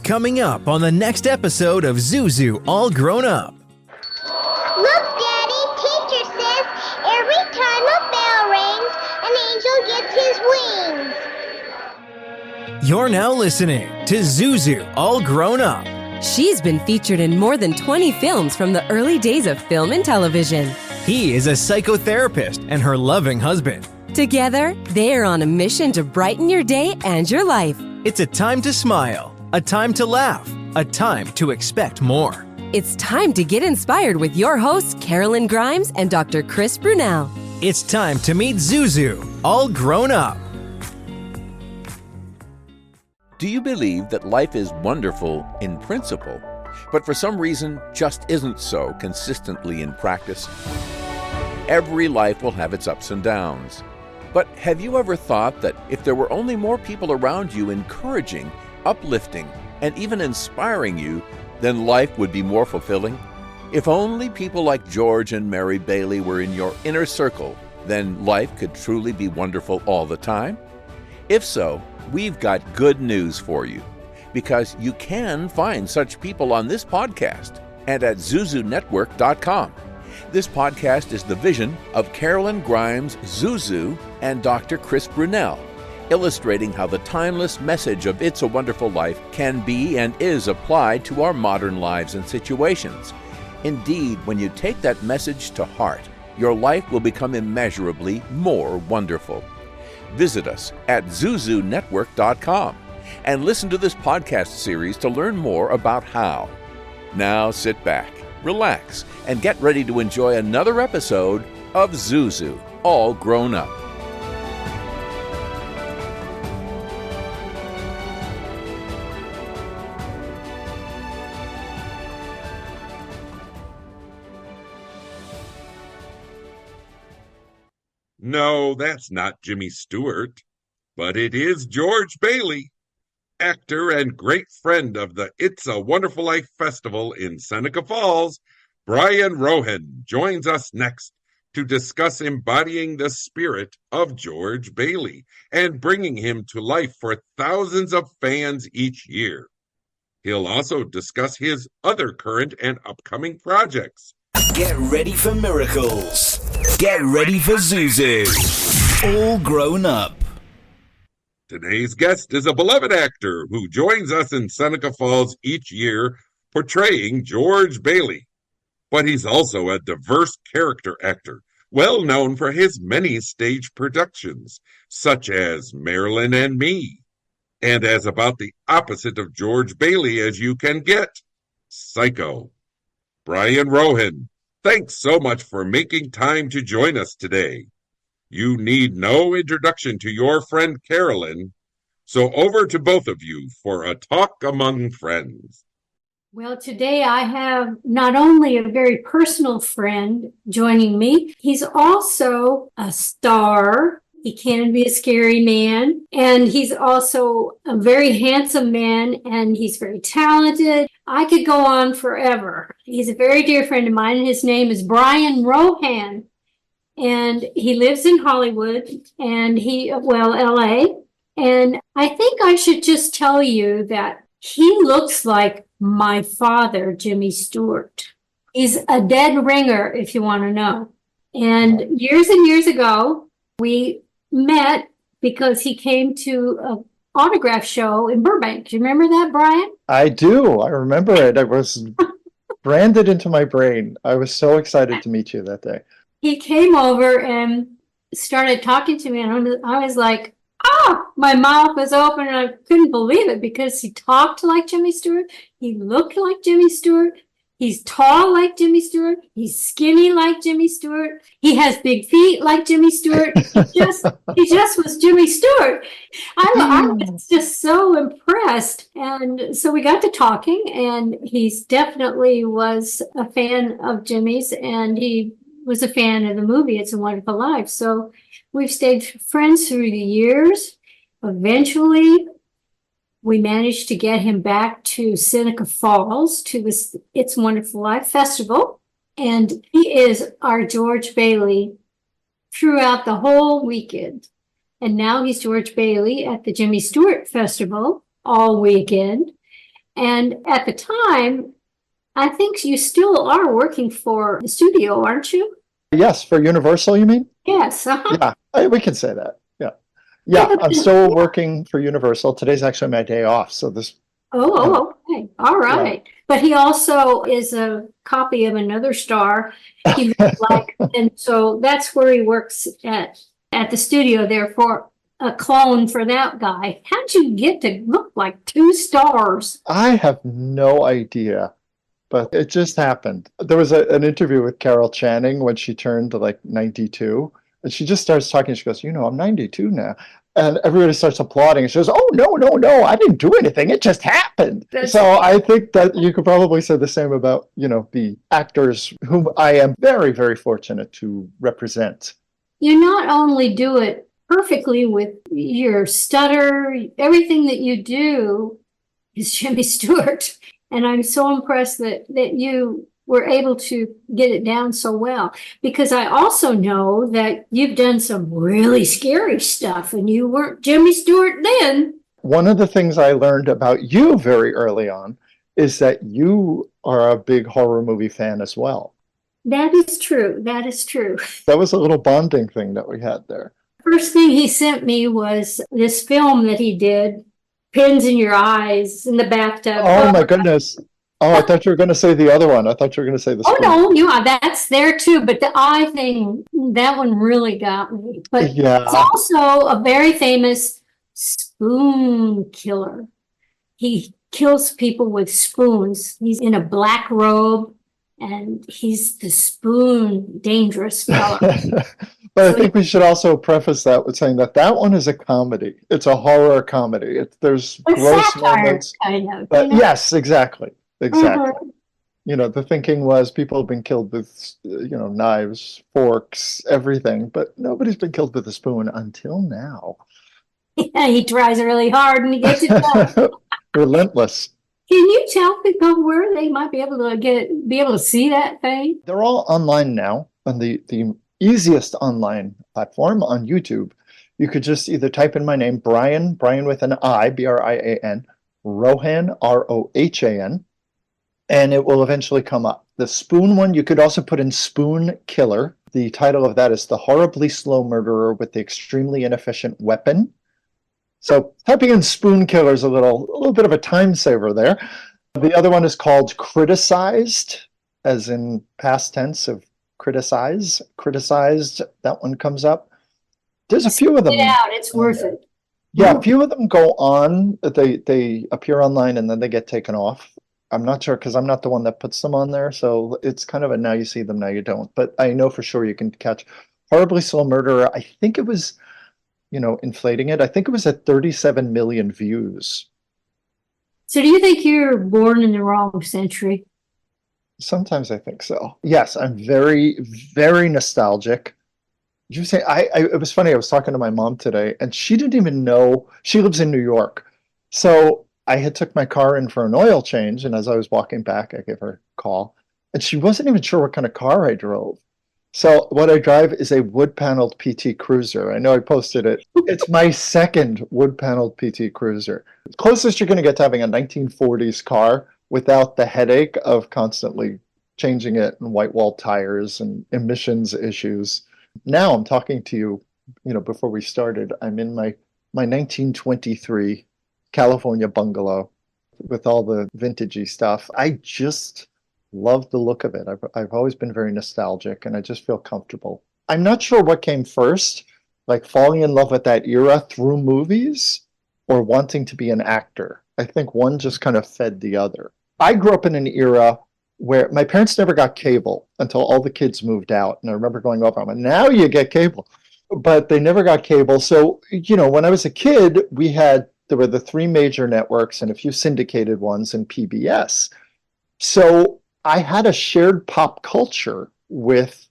Coming up on the next episode of Zuzu All Grown Up. Look, Daddy, teacher says every time a bell rings, an angel gets his wings. You're now listening to Zuzu All Grown Up. She's been featured in more than 20 films from the early days of film and television. He is a psychotherapist and her loving husband. Together, they are on a mission to brighten your day and your life. It's a time to smile, a time to laugh, a time to expect more. It's time to get inspired with your hosts, Karolyn Grimes and Dr. Chris Brunel. It's time to meet Zuzu, all grown up. Do you believe that life is wonderful in principle, but for some reason just isn't so consistently in practice? Every life will have its ups and downs. But have you ever thought that if there were only more people around you encouraging, uplifting, and even inspiring you, then life would be more fulfilling? If only people like George and Mary Bailey were in your inner circle, then life could truly be wonderful all the time? If so, we've got good news for you, because you can find such people on this podcast and at zuzunetwork.com. This podcast is the vision of Karolyn Grimes, Zuzu, and Dr. Chris Brunel, illustrating how the timeless message of It's a Wonderful Life can be and is applied to our modern lives and situations. Indeed, when you take that message to heart, your life will become immeasurably more wonderful. Visit us at zuzunetwork.com and listen to this podcast series to learn more about how. Now sit back, relax, and get ready to enjoy another episode of Zuzu, All Grown Up. No, that's not Jimmy Stewart, but it is George Bailey, actor and great friend of the It's a Wonderful Life Festival in Seneca Falls. Brian Rohan joins us next to discuss embodying the spirit of George Bailey and bringing him to life for thousands of fans each year. He'll also discuss his other current and upcoming projects. Get ready for miracles. Get ready for Zuzu. All Grown Up. Today's guest is a beloved actor who joins us in Seneca Falls each year portraying George Bailey. But he's also a diverse character actor, well known for his many stage productions, such as Marilyn and Me, and as about the opposite of George Bailey as you can get, Psycho. Brian Rohan, thanks so much for making time to join us today. You need no introduction to your friend Karolyn, so over to both of you for a talk among friends. Well, today I have not only a very personal friend joining me, he's also a star. He can be a scary man, and he's also a very handsome man, and he's very talented. I could go on forever. He's a very dear friend of mine, and his name is Brian Rohan, and he lives in Hollywood, and LA, and I think I should just tell you that he looks like my father, Jimmy Stewart. He's a dead ringer, if you want to know. And years ago, we met because he came to an autograph show in Burbank. Do you remember that, Brian? I do. I remember it. It was branded into my brain. I was so excited to meet you that day. He came over and started talking to me, and I was like, my mouth was open, and I couldn't believe it because he talked like Jimmy Stewart. He looked like Jimmy Stewart. He's tall like Jimmy Stewart. He's skinny like Jimmy Stewart. He has big feet like Jimmy Stewart. He just was Jimmy Stewart. I was just so impressed. And so we got to talking, and he definitely was a fan of Jimmy's, and he was a fan of the movie It's a Wonderful Life. So we've stayed friends through the years. Eventually, we managed to get him back to Seneca Falls to this It's a Wonderful Life Festival. And he is our George Bailey throughout the whole weekend. And now he's George Bailey at the Jimmy Stewart Festival all weekend. And at the time, I think you still are working for the studio, aren't you? Yes, for Universal, you mean? Yes. Uh-huh. Yeah, we can say that. Yeah. Yeah, I'm still working for Universal. Today's actually my day off. So this, Okay. All right. But he also is a copy of another star he really liked. And so that's where he works at the studio there for a clone for that guy. How'd you get to look like two stars? I have no idea, but it just happened. There was an interview with Carol Channing when she turned like 92, and she just starts talking. She goes, I'm 92 now. And everybody starts applauding. And she goes, oh, no, I didn't do anything. It just happened. So I think that you could probably say the same about, the actors whom I am very, very fortunate to represent. You not only do it perfectly with your stutter, everything that you do is Jimmy Stewart. And I'm so impressed that you were able to get it down so well, because I also know that you've done some really scary stuff and you weren't Jimmy Stewart then. One of the things I learned about you very early on is that you are a big horror movie fan as well. That is true. That is true. That was a little bonding thing that we had there. First thing he sent me was this film that he did, Pins in Your Eyes in the bathtub. Oh my goodness. Oh, I thought you were going to say the other one. I thought you were going to say the spoon. Oh, no, that's there too. But the eye thing, that one really got me. But yeah. It's also a very famous spoon killer. He kills people with spoons. He's in a black robe, and he's the spoon dangerous fella. But I think we should also preface that with saying that one is a comedy. It's a horror comedy. There's gross moments. Kind of. But yes, exactly. Mm-hmm. The thinking was people have been killed with, knives, forks, everything, but nobody's been killed with a spoon until now. Yeah, he tries really hard and he gets it done. Relentless. Can you tell people where they might be able to see that thing? They're all online now on the easiest online platform on YouTube. You could just either type in my name, Brian with an I, Brian, Rohan, Rohan, and it will eventually come up. The spoon one, you could also put in Spoon Killer. The title of that is The Horribly Slow Murderer with the Extremely Inefficient Weapon. So typing in Spoon Killer is a little bit of a time saver there. The other one is called Criticized, as in past tense of criticized. That one comes up. There's a few of them. Yeah, it's worth it. Yeah, a few of them go on. They appear online and then they get taken off. I'm not sure because I'm not the one that puts them on there. So it's kind of a now you see them, now you don't. But I know for sure you can catch Horribly Slow Murderer. I think it was, inflating it. I think it was at 37 million views. So do you think you're born in the wrong century? Sometimes I think so. Yes, I'm very, very nostalgic. Did you say it was funny, I was talking to my mom today and she didn't even know. She lives in New York. So I had took my car in for an oil change, and as I was walking back, I gave her a call, and she wasn't even sure what kind of car I drove. So what I drive is a wood-paneled PT Cruiser. I know I posted it. It's my second wood-paneled PT Cruiser. Closest you're going to get to having a 1940s car without the headache of constantly changing it and white-wall tires and emissions issues. Now I'm talking to you, before we started, I'm in my 1923 California bungalow with all the vintagey stuff. I just love the look of it. I've always been very nostalgic and I just feel comfortable. I'm not sure what came first, like falling in love with that era through movies or wanting to be an actor. I think one just kind of fed the other. I grew up in an era where my parents never got cable until all the kids moved out. And I remember going over, I'm like, now you get cable. But they never got cable. So, when I was a kid, there were the three major networks and a few syndicated ones and PBS. So I had a shared pop culture with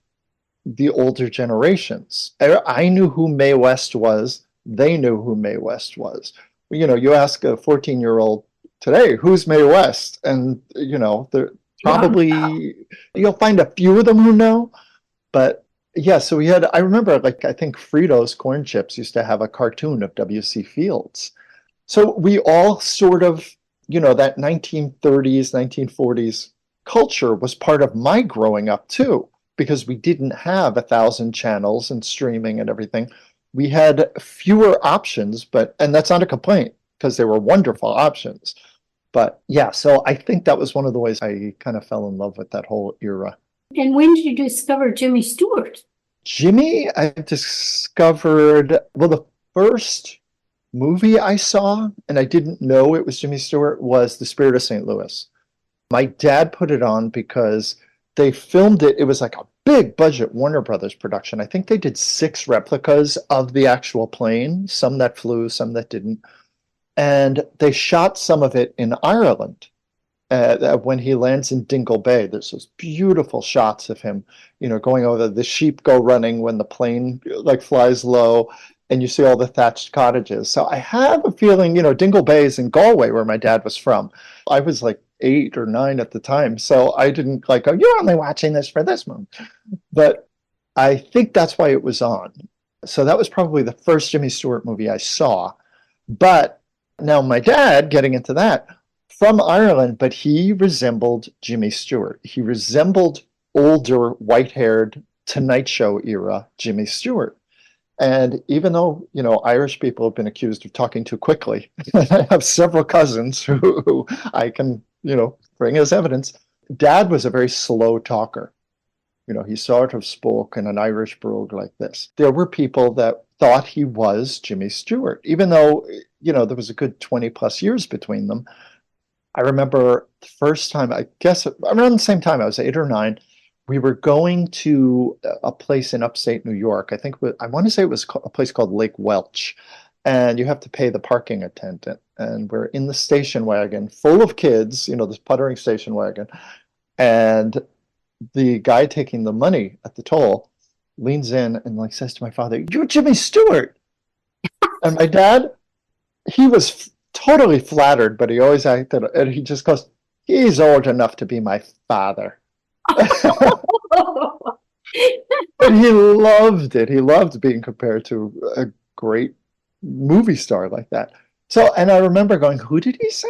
the older generations. I knew who Mae West was. They knew who Mae West was. You ask a 14-year-old today, who's Mae West? And, they're probably, you'll find a few of them who know. But yeah, so I remember, I think Fritos corn chips used to have a cartoon of W.C. Fields. So we all sort of that 1930s, 1940s culture was part of my growing up too, because we didn't have 1,000 channels and streaming and everything. We had fewer options, and that's not a complaint because they were wonderful options. But yeah, so I think that was one of the ways I kind of fell in love with that whole era. And when did you discover Jimmy Stewart? Jimmy, I discovered, well, the first movie I saw, and I didn't know it was Jimmy Stewart, was The Spirit of St. Louis. My dad put it on because they filmed it. It was like a big budget Warner Brothers production. I think they did 6 replicas of the actual plane, some that flew, some that didn't. And they shot some of it in Ireland. When he lands in Dingle Bay, there's those beautiful shots of him, going over. The sheep go running when the plane like flies low, and you see all the thatched cottages. So I have a feeling, Dingle Bay is in Galway, where my dad was from. I was like 8 or 9 at the time, so I didn't go, you're only watching this for this one. But I think that's why it was on. So that was probably the first Jimmy Stewart movie I saw. But now my dad, getting into that, from Ireland, but he resembled Jimmy Stewart. He resembled older, white-haired, Tonight Show era Jimmy Stewart. And even though, Irish people have been accused of talking too quickly, I have several cousins who I can, bring as evidence. Dad was a very slow talker. He sort of spoke in an Irish brogue like this. There were people that thought he was Jimmy Stewart, even though, there was a good 20 plus years between them. I remember the first time, I guess around the same time, I was 8 or 9, we were going to a place in upstate New York. I want to say it was a place called Lake Welch, and you have to pay the parking attendant. And we're in the station wagon full of kids, this puttering station wagon. And the guy taking the money at the toll leans in and says to my father, "You're Jimmy Stewart." And my dad, he was totally flattered, but he always acted, and he just goes, "He's old enough to be my father." And he loved it. He loved being compared to a great movie star like that. So, and I remember going, who did he say?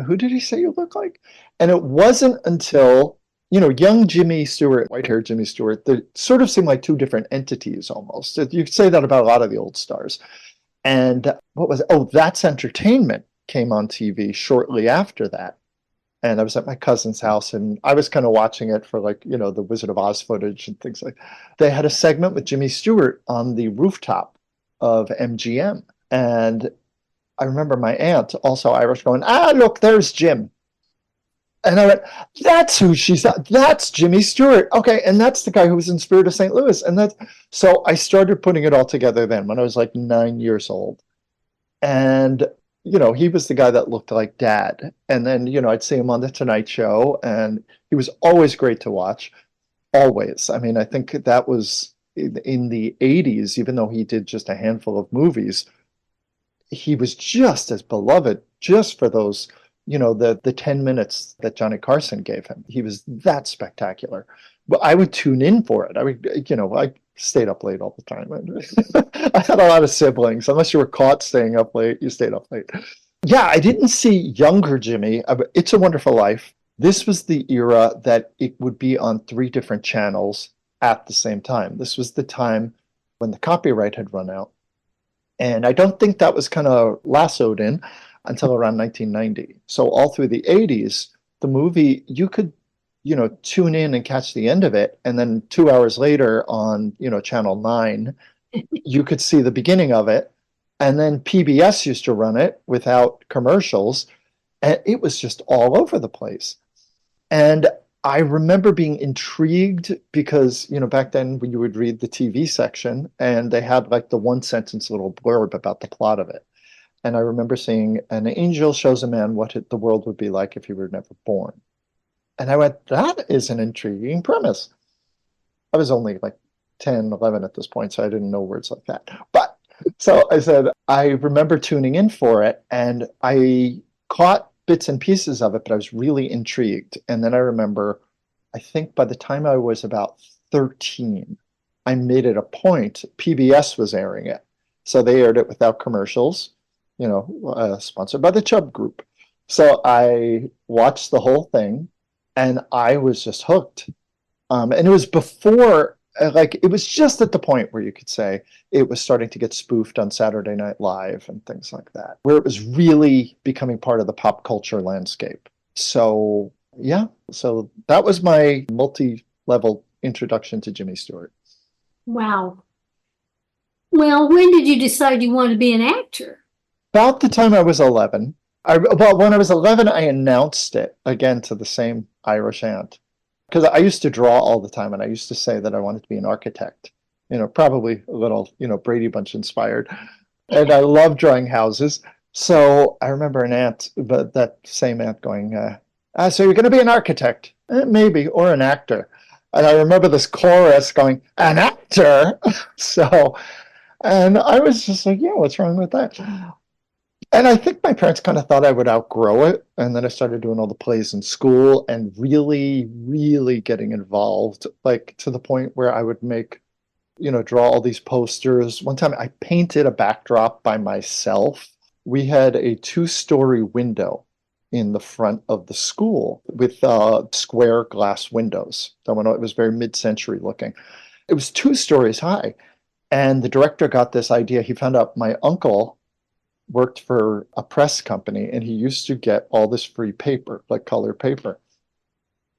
Who did he say you look like? And it wasn't until, young Jimmy Stewart, white-haired Jimmy Stewart, they sort of seemed like two different entities almost. You could say that about a lot of the old stars. And what was it? Oh, That's Entertainment came on TV shortly after that. And I was at my cousin's house, and I was kind of watching it for the Wizard of Oz footage and things like that. They had a segment with Jimmy Stewart on the rooftop of MGM. And I remember my aunt, also Irish, going, look, there's Jim. And I went, that's who she's at. That's Jimmy Stewart. Okay, and that's the guy who was in Spirit of St. Louis. So I started putting it all together then when I was 9 years old. And he was the guy that looked like Dad. And then, I'd see him on The Tonight Show, and he was always great to watch. Always. I mean, I think that was in the 80s, even though he did just a handful of movies, he was just as beloved just for those, the 10 minutes that Johnny Carson gave him. He was that spectacular. But I would tune in for it. I stayed up late all the time. I had a lot of siblings. Unless you were caught staying up late, you stayed up late. Yeah, I didn't see younger Jimmy. It's a Wonderful Life. This was the era that it would be on 3 different channels at the same time. This was the time when the copyright had run out. And I don't think that was kind of lassoed in until around 1990. So all through the 80s, the movie, you could tune in and catch the end of it. And then 2 hours later on, Channel 9, you could see the beginning of it. And then PBS used to run it without commercials. And it was just all over the place. And I remember being intrigued because, back then when you would read the TV section and they had the 1-sentence little blurb about the plot of it. And I remember seeing an angel shows a man what the world would be like if he were never born. And I went, that is an intriguing premise. I was only 10, 11 at this point, so I didn't know words like that. But so I said, I remember tuning in for it, and I caught bits and pieces of it, but I was really intrigued. And then I remember, I think by the time I was about 13, I made it a point. PBS was airing it. So they aired it without commercials, sponsored by the Chubb Group. So I watched the whole thing and I was just hooked. And it was before, like, it was just at the point where you could say it was starting to get spoofed on Saturday Night Live and things like that, where it was really becoming part of the pop culture landscape. So, yeah, so that was my multi-level introduction to Jimmy Stewart. Wow. Well, when did you decide you wanted to be an actor? About the time I was 11, well, when I was 11, I announced it again to the same Irish aunt. Because I used to draw all the time, and I used to say that I wanted to be an architect. Probably a little, Brady Bunch inspired. And I love drawing houses. So I remember an aunt, but that same aunt going, so you're going to be an architect? Maybe, or an actor. And I remember this chorus going, an actor? And I was just like, yeah, what's wrong with that? And I think my parents kind of thought I would outgrow it. And then I started doing all the plays in school and really, really getting involved, like to the point where I would make, draw all these posters. One time I painted a backdrop by myself. We had a 2-story window in the front of the school with square glass windows. It was very mid-century looking. It was 2 stories high. And the director got this idea. He found out my uncle worked for a press company and he used to get all this free paper, like colored paper.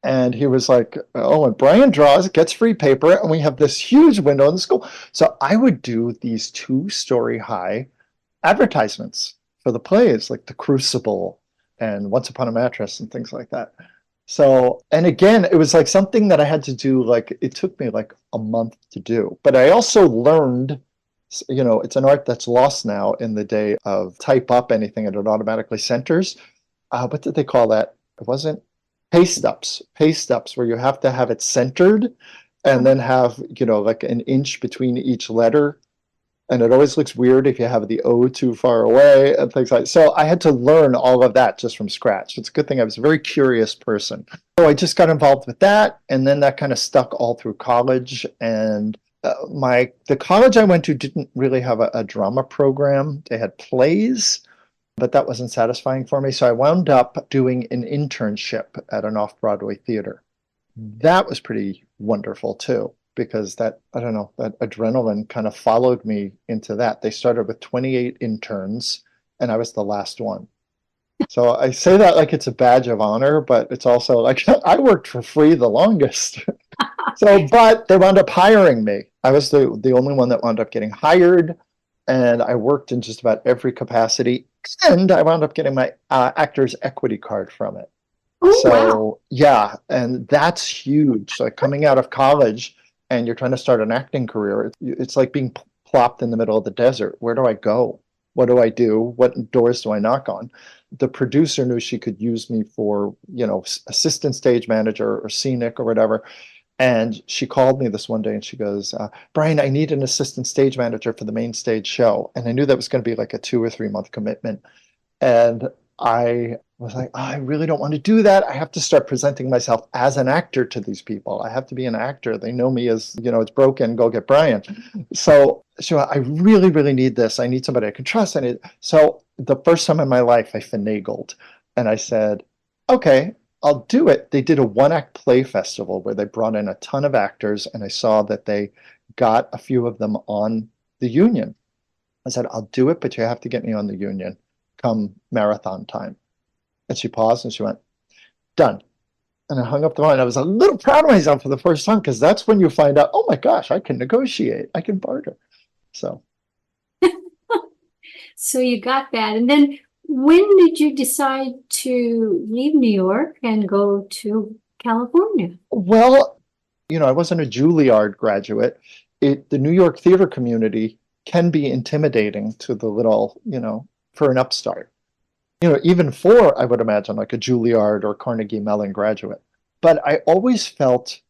And he was like, oh, and Brian draws, gets free paper, and we have this huge window in the school. So I would do these 2-story high advertisements for the plays, like The Crucible and Once Upon a Mattress and things like that. So, and again, it was like something that I had to do, like it took me like a month to do. But I also learned, it's an art that's lost now in the day of type up anything and it automatically centers. What did they call that? It wasn't paste ups where you have to have it centered and then have, like an inch between each letter. And it always looks weird if you have the O too far away and things like that. So I had to learn all of that just from scratch. It's a good thing I was a very curious person. So I just got involved with that. And then that kind of stuck all through college. And the college I went to didn't really have a drama program. They had plays, but that wasn't satisfying for me. So I wound up doing an internship at an off-Broadway theater. That was pretty wonderful too, because that adrenaline kind of followed me into that. They started with 28 interns and I was the last one. So I say that like it's a badge of honor, but it's also like I worked for free the longest. But they wound up hiring me. I was the only one that wound up getting hired, and I worked in just about every capacity, and I wound up getting my actor's equity card from it. Oh, So wow. yeah, and that's huge. Like coming out of college and you're trying to start an acting career, it's like being plopped in the middle of the desert. Where do I go? What do I do? What doors do I knock on? The producer knew she could use me for, assistant stage manager or scenic or whatever. And she called me this one day and she goes, Brian, I need an assistant stage manager for the main stage show. And I knew that was going to be like a 2 or 3 month commitment. And I was like, I really don't want to do that. I have to start presenting myself as an actor to these people. I have to be an actor. They know me as, it's broken, go get Brian. So I really, really need this. I need somebody I can trust. So the first time in my life, I finagled and I said, okay, I'll do it. They did a 1-act play festival where they brought in a ton of actors, and I saw that they got a few of them on the union. I said, I'll do it, but you have to get me on the union come marathon time. And she paused and she went, done. And I hung up the phone. And I was a little proud of myself for the first time, because that's when you find out, oh my gosh, I can negotiate. I can barter. So you got that. And then when did you decide to leave New York and go to California? Well, I wasn't a Juilliard graduate. The New York theater community can be intimidating to the little, for an upstart. Even for, I would imagine, like a Juilliard or Carnegie Mellon graduate. But I always felt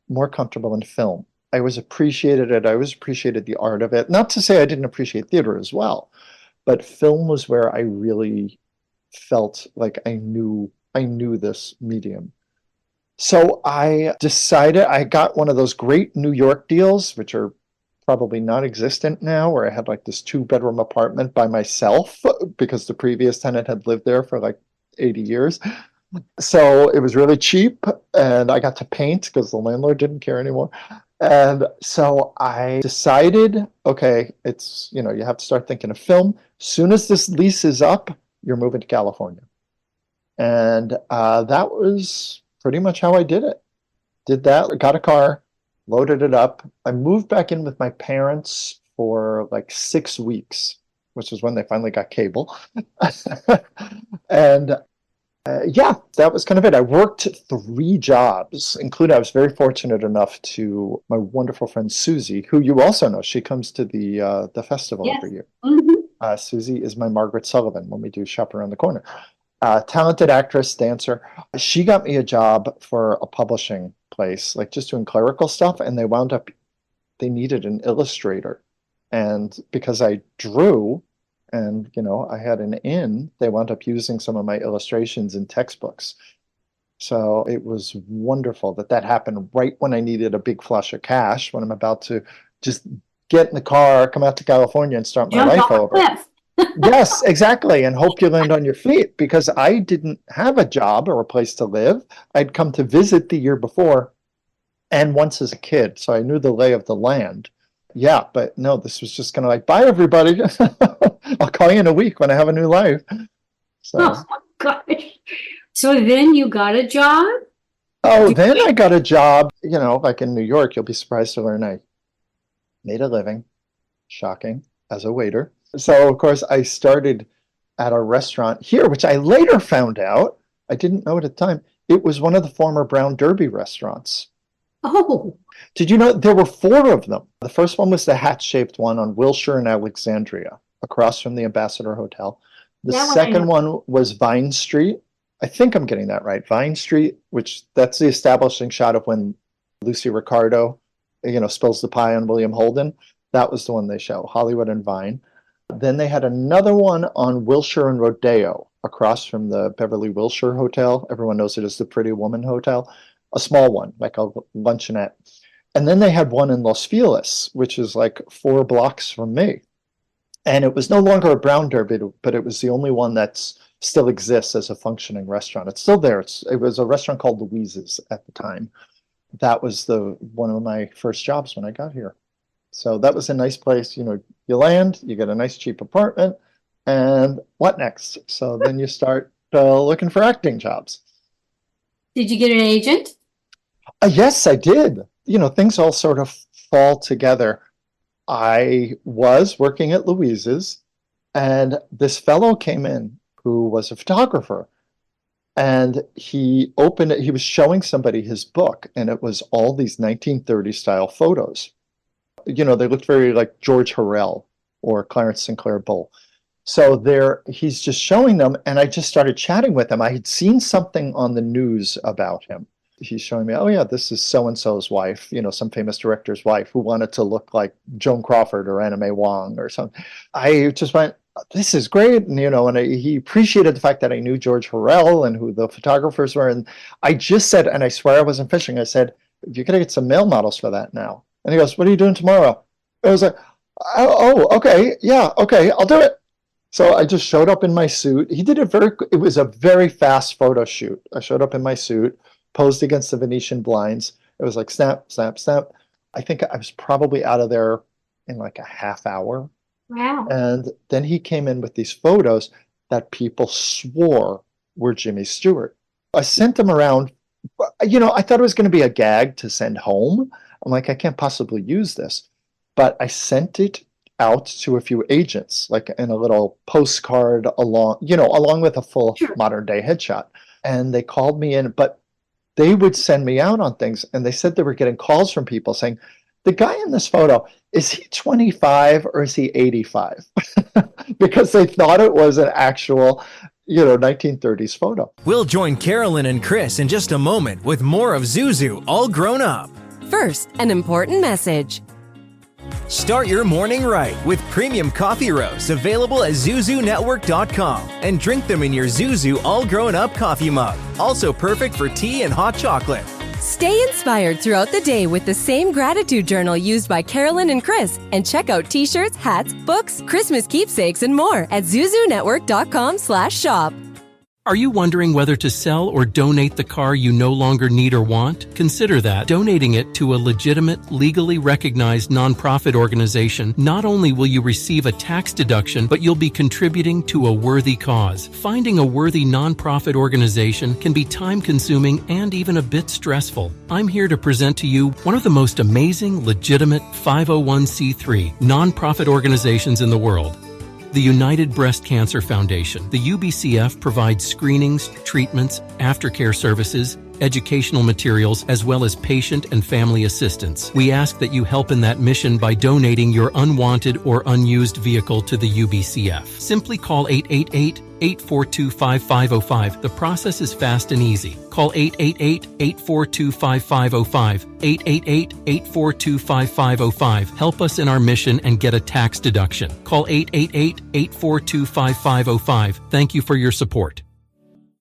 more comfortable in film. I always appreciated it. I always appreciated the art of it. Not to say I didn't appreciate theater as well, but film was where I really felt like I knew this medium. So I decided, I got one of those great New York deals, which are probably non-existent now, where I had like this 2-bedroom apartment by myself because the previous tenant had lived there for like 80 years. So it was really cheap, and I got to paint because the landlord didn't care anymore. And so I decided, okay, it's, you have to start thinking of film. Soon as this lease is up, you're moving to California. And that was pretty much how I did it. Did that, got a car, loaded it up. I moved back in with my parents for like 6 weeks, which is when they finally got cable. And yeah, that was kind of it. I worked 3 jobs, including I was very fortunate enough to my wonderful friend Susie, who you also know. She comes to the festival every year. Mm-hmm. Susie is my Margaret Sullivan when we do Shop Around the Corner. Talented actress, dancer. She got me a job for a publishing place, like just doing clerical stuff, and they needed an illustrator. And because I drew, and, I had an in, they wound up using some of my illustrations in textbooks. So it was wonderful that happened right when I needed a big flush of cash, when I'm about to just get in the car, come out to California and start my life over. Yes, exactly. And hope you land on your feet, because I didn't have a job or a place to live. I'd come to visit the year before and once as a kid. So I knew the lay of the land. Yeah, but no, this was just kind of like, bye, everybody. I'll call you in a week when I have a new life. So. Oh, my gosh. So then you got a job? Oh, then I got a job, like in New York. You'll be surprised to learn I made a living, shocking, as a waiter. So, of course, I started at a restaurant here, which I later found out, I didn't know it at the time, it was one of the former Brown Derby restaurants. Oh. Did you know there were 4 of them? The first one was the hat-shaped one on Wilshire and Alexandria, across from the Ambassador Hotel. The second one was Vine Street. I think I'm getting that right. Vine Street, which that's the establishing shot of when Lucy Ricardo, spills the pie on William Holden. That was the one they show, Hollywood and Vine. Then they had another one on Wilshire and Rodeo, across from the Beverly Wilshire Hotel. Everyone knows it as the Pretty Woman Hotel. A small one, like a luncheonette. And then they had one in Los Feliz, which is like 4 blocks from me. And it was no longer a Brown Derby, but it was the only one that still exists as a functioning restaurant. It's still there. It was a restaurant called Louise's at the time. That was one of my first jobs when I got here. So that was a nice place. You land, you get a nice cheap apartment, and what next? So then you start looking for acting jobs. Did you get an agent? Yes, I did. Things all sort of fall together. I was working at Louise's, and this fellow came in who was a photographer, and he opened it. He was showing somebody his book, and it was all these 1930s style photos. They looked very like George Harrell or Clarence Sinclair Bull. So he's just showing them, and I just started chatting with him. I had seen something on the news about him. He's showing me, oh yeah, this is so-and-so's wife, some famous director's wife who wanted to look like Joan Crawford or Anna May Wong or something. I just went, this is great. And, he appreciated the fact that I knew George Harrell and who the photographers were. And I just said, and I swear I wasn't fishing, I said, you're going to get some male models for that now. And he goes, what are you doing tomorrow? I was like, oh, okay. Yeah, okay, I'll do it. So I just showed up in my suit. It was a very fast photo shoot. I showed up in my suit, posed against the Venetian blinds. It was like snap, snap, snap. I think I was probably out of there in like a half hour. Wow. And then he came in with these photos that people swore were Jimmy Stewart. I sent them around. I thought it was going to be a gag to send home. I'm like, I can't possibly use this. But I sent it out to a few agents, like in a little postcard along with a full modern day headshot. And they called me in, but they would send me out on things. And they said they were getting calls from people saying, the guy in this photo, is he 25 or is he 85? Because they thought it was an actual, 1930s photo. We'll join Karolyn and Chris in just a moment with more of Zuzu All Grown Up. First, an important message. Start your morning right with premium coffee roasts available at ZuzuNetwork.com and drink them in your Zuzu All Grown Up coffee mug. Also perfect for tea and hot chocolate. Stay inspired throughout the day with the same gratitude journal used by Karolyn and Chris, and check out t-shirts, hats, books, Christmas keepsakes, and more at ZuzuNetwork.com/shop. Are you wondering whether to sell or donate the car you no longer need or want? Consider that. Donating it to a legitimate, legally recognized nonprofit organization, not only will you receive a tax deduction, but you'll be contributing to a worthy cause. Finding a worthy nonprofit organization can be time-consuming and even a bit stressful. I'm here to present to you one of the most amazing, legitimate 501c3 nonprofit organizations in the world. The United Breast Cancer Foundation, the UBCF, provides screenings, treatments, aftercare services, educational materials, as well as patient and family assistance. We ask that you help in that mission by donating your unwanted or unused vehicle to the UBCF. Simply call 888-842-5505. The process is fast and easy. Call 888-842-5505, 888-842-5505. Help us in our mission and get a tax deduction. Call 888-842-5505. Thank you for your support.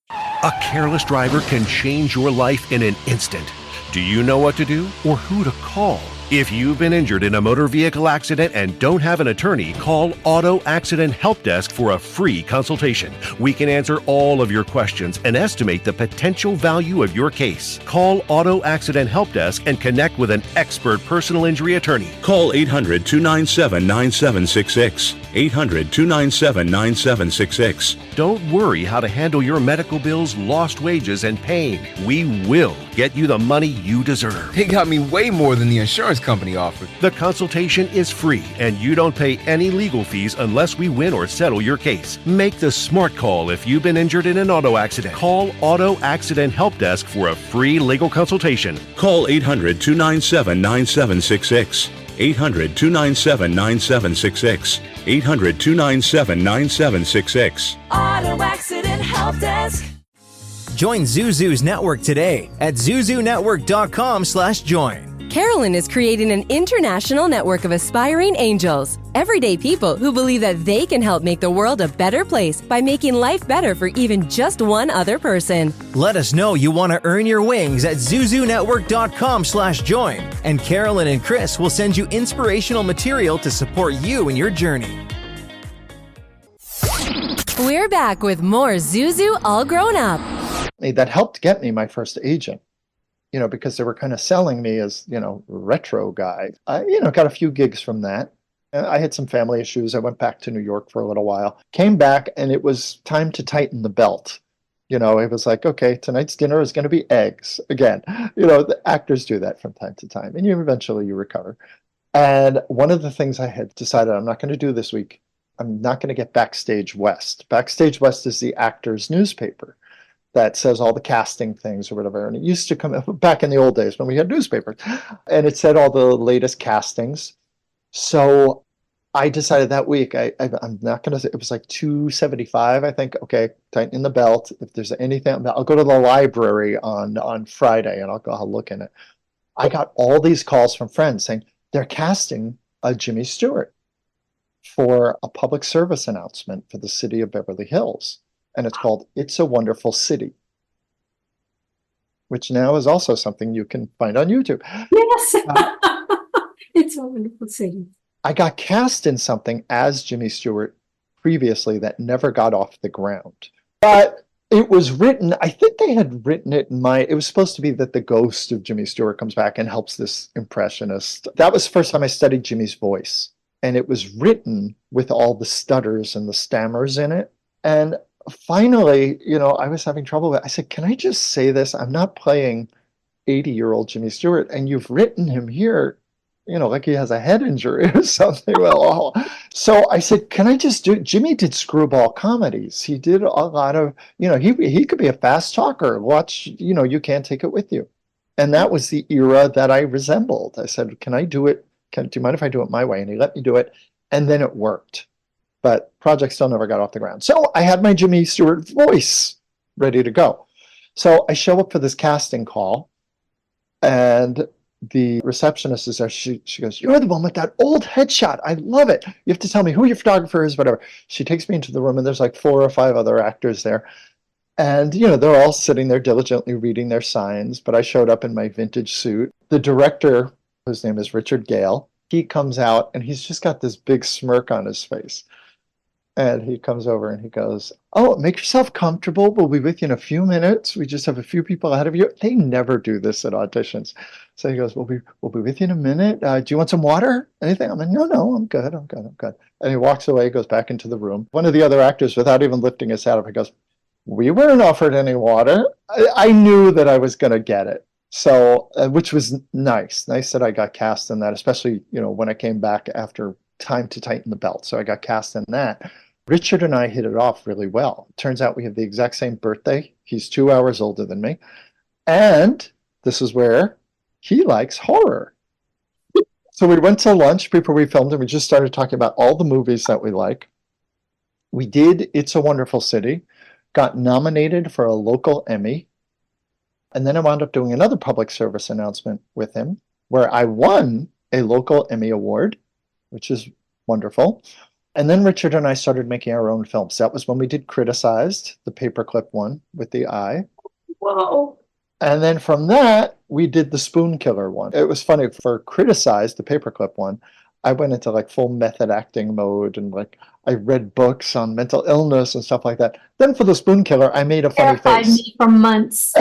A careless driver can change your life in an instant. Do you know what to do or who to call? If you've been injured in a motor vehicle accident and don't have an attorney, call Auto Accident Help Desk for a free consultation. We can answer all of your questions and estimate the potential value of your case. Call Auto Accident Help Desk and connect with an expert personal injury attorney. Call 800-297-9766. 800-297-9766. Don't worry how to handle your medical bills, lost wages, and pain. We will get you the money you deserve. They got me way more than the insurance company offered. The consultation is free, and you don't pay any legal fees unless we win or settle your case. Make the smart call if you've been injured in an auto accident. Call Auto Accident Help Desk for a free legal consultation. Call 800-297-9766. 800-297-9766. 800-297-9766. Auto Accident Help Desk. Join Zuzu's network today at zuzunetwork.com/join. Karolyn is creating an international network of aspiring angels, everyday people who believe that they can help make the world a better place by making life better for even just one other person. Let us know you want to earn your wings at zuzunetwork.com/join, and Karolyn and Chris will send you inspirational material to support you in your journey. We're back with more Zuzu All Grown Up. That helped get me my first agent, because they were kind of selling me as, retro guy. I, got a few gigs from that. I had some family issues. I went back to New York for a little while, came back, and it was time to tighten the belt. It was like, okay, tonight's dinner is going to be eggs. Again, the actors do that from time to time, and you recover. And one of the things I had decided I'm not going to do this week, I'm not going to get Backstage West. Backstage West is the actors' newspaper that says all the casting things or whatever. And it used to come back in the old days when we had newspapers. And it said all the latest castings. So I decided that week, I'm not going to say, it was like $275. I think, okay, tighten the belt. If there's anything, I'll go to the library on Friday and I'll look in it. I got all these calls from friends saying they're casting a Jimmy Stewart for a public service announcement for the city of Beverly Hills. And it's called It's a Wonderful City, which now is also something you can find on YouTube. Yes. It's a Wonderful City. I got cast in something as Jimmy Stewart previously that never got off the ground. But it was written, I think they had written it it was supposed to be that the ghost of Jimmy Stewart comes back and helps this impressionist. That was the first time I studied Jimmy's voice. And it was written with all the stutters and the stammers in it. And finally, I was having trouble with it. I said, can I just say this? I'm not playing 80-year-old Jimmy Stewart, and you've written him here, like he has a head injury or something. So I said, can I just do it? Jimmy did screwball comedies. He did a lot of, he could be a fast talker. Watch, You Can't Take It With You. And that was the era that I resembled. I said, can I do it? Do you mind if I do it my way? And he let me do it. And then it worked. But project still never got off the ground. So I had my Jimmy Stewart voice ready to go. So I show up for this casting call, and the receptionist is there. She goes, you're the one with that old headshot. I love it. You have to tell me who your photographer is, whatever. She takes me into the room, and there's like 4 or 5 other actors there. And, they're all sitting there diligently reading their signs, but I showed up in my vintage suit. The director, whose name is Richard Gale, he comes out, and he's just got this big smirk on his face. And he comes over and he goes, "Oh, make yourself comfortable. We'll be with you in a few minutes. We just have a few people ahead of you." They never do this at auditions. So he goes, "We'll be with you in a minute. Do you want some water? Anything?" I'm like, "No, I'm good. I'm good. I'm good." And he walks away, goes back into the room. One of the other actors, without even lifting his head up, he goes, "We weren't offered any water." I knew that I was going to get it. So, which was nice. Nice that I got cast in that, especially, when I came back after Time to Tighten the Belt. So I got cast in that. Richard and I hit it off really well. Turns out we have the exact same birthday. He's 2 hours older than me. And this is where he likes horror. So we went to lunch before we filmed, and we just started talking about all the movies that we like. We did It's a Wonderful City, got nominated for a local Emmy, and then I wound up doing another public service announcement with him where I won a local Emmy award, which is wonderful. And then Richard and I started making our own films. That was when we did Criticized, the paperclip one with the eye. Whoa. And then from that, we did the Spoon Killer one. It was funny. For Criticized, the paperclip one, I went into like full method acting mode, and like I read books on mental illness and stuff like that. Then for the Spoon Killer, I made a funny Terrified face. me for months.